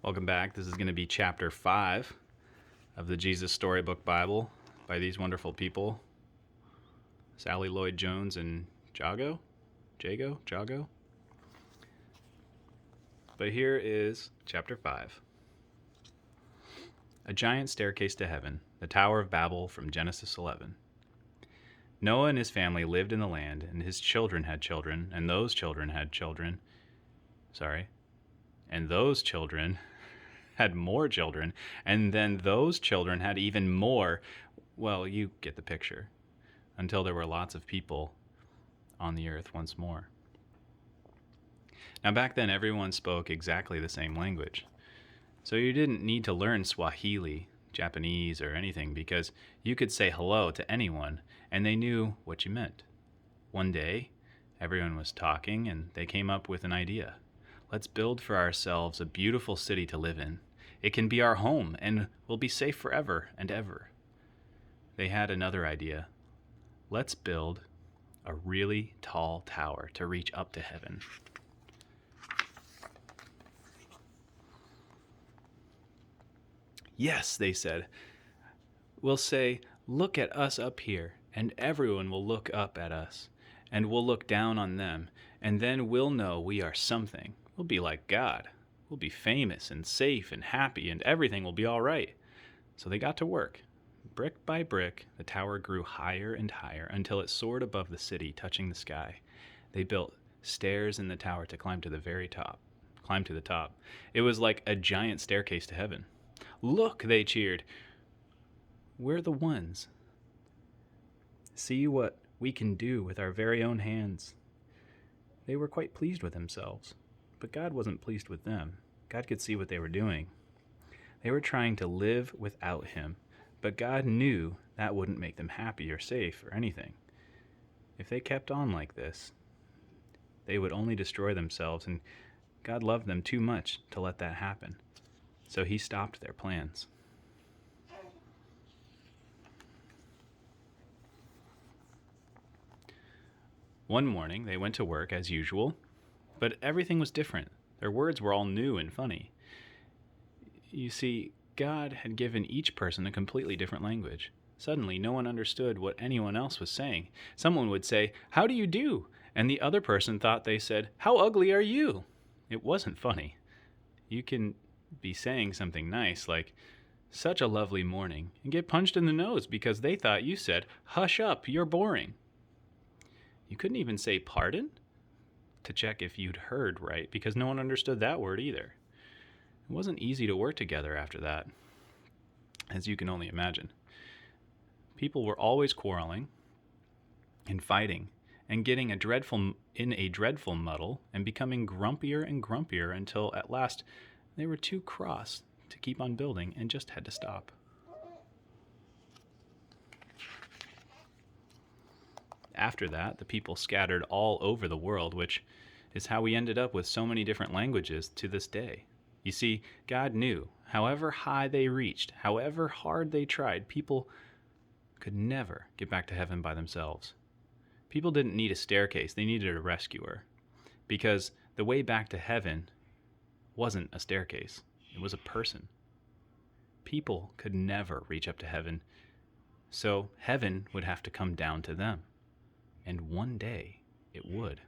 Welcome back. This is going to be chapter 5 of the Jesus Storybook Bible by these wonderful people, Sally Lloyd Jones and Jago. But here is chapter 5. A giant staircase to heaven, the Tower of Babel from Genesis 11. Noah and his family lived in the land, and his children had children, and those children had children. And those children had more children, and then those children had even more. Well, you get the picture. Until there were lots of people on the earth once more. Now, back then, everyone spoke exactly the same language. So you didn't need to learn Swahili, Japanese, or anything, because you could say hello to anyone, and they knew what you meant. One day, everyone was talking, and they came up with an idea. Let's build for ourselves a beautiful city to live in. It can be our home, and we'll be safe forever and ever. They had another idea. Let's build a really tall tower to reach up to heaven. Yes, they said. We'll say, look at us up here, and everyone will look up at us, and we'll look down on them, and then we'll know we are something. We'll be like God. We'll be famous and safe and happy, and everything will be all right. So they got to work. Brick by brick, the tower grew higher and higher until it soared above the city, touching the sky. They built stairs in the tower to climb to the top. It was like a giant staircase to heaven. Look, they cheered. We're the ones. See what we can do with our very own hands. They were quite pleased with themselves, but God wasn't pleased with them. God could see what they were doing. They were trying to live without Him, but God knew that wouldn't make them happy or safe or anything. If they kept on like this, they would only destroy themselves, and God loved them too much to let that happen. So He stopped their plans. One morning, they went to work as usual, but everything was different. Their words were all new and funny. You see, God had given each person a completely different language. Suddenly, no one understood what anyone else was saying. Someone would say, "How do you do?" And the other person thought they said, "How ugly are you?" It wasn't funny. You can be saying something nice like, "Such a lovely morning," and get punched in the nose because they thought you said, "Hush up, you're boring." You couldn't even say pardon to check if you'd heard right because no one understood that word either. It wasn't easy to work together after that, as you can only imagine. People were always quarreling and fighting and getting in a dreadful muddle and becoming grumpier and grumpier until at last they were too cross to keep on building and just had to stop. After that, the people scattered all over the world, which is how we ended up with so many different languages to this day. You see, God knew, however high they reached, however hard they tried, people could never get back to heaven by themselves. People didn't need a staircase, they needed a rescuer. Because the way back to heaven wasn't a staircase, it was a person. People could never reach up to heaven, so heaven would have to come down to them. And one day, it would.